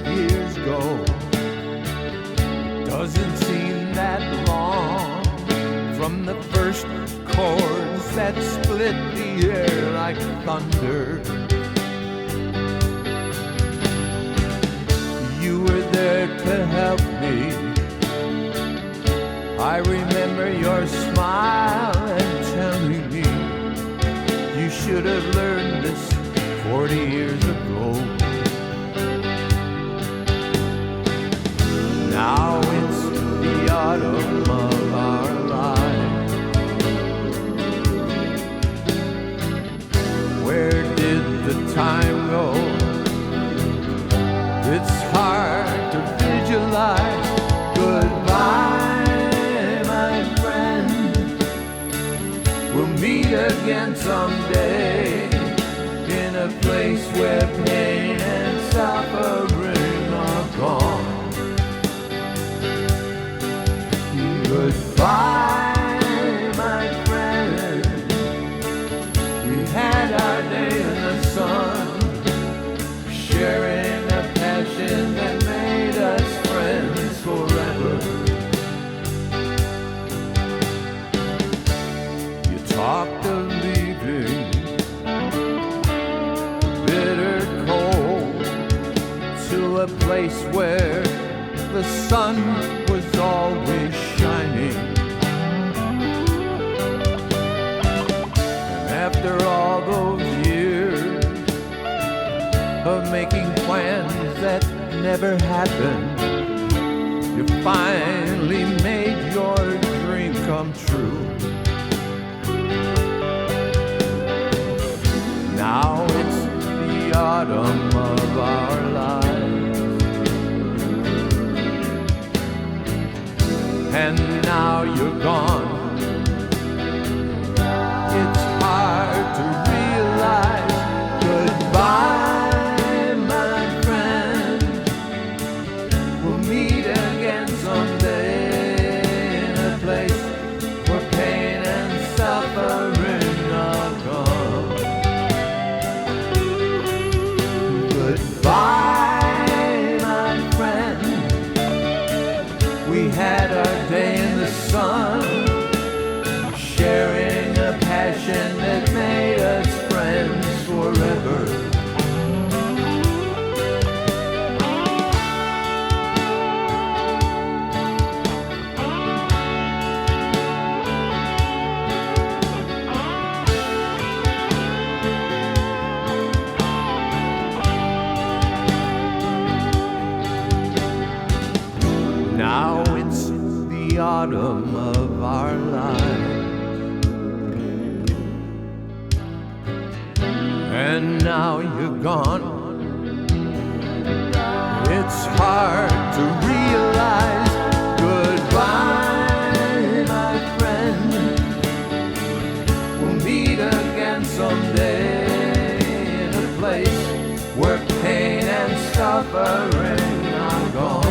years go. Doesn't seem that long from the first chords that split the air like thunder. You were there to help me. I remember your smile and telling me you should have learned this 40 years ago. Now it's the autumn of our lives. Where did the time go? It's hard to visualize. Goodbye, my friend. We'll meet again someday in a place where pain and suffering are gone. Goodbye, my friend. We had our day in the sun, sharing a passion that made us friends forever. You talked of leaving, bitter cold, to a place where the sun was always shining. And after all those years of making plans that never happened, you finally made your dream come true. Now it's the autumn of our lives, and now you're gone. It's hard to realize. Goodbye, my friend. We'll meet again someday in a place where pain and suffering are gone. Goodbye, my friend. We had our day in the sun, sharing a passion that made us friends forever. Now it's the autumn of our lives, and now you're gone. It's hard to realize. Goodbye, my friend. We'll meet again someday in a place where pain and suffering are gone.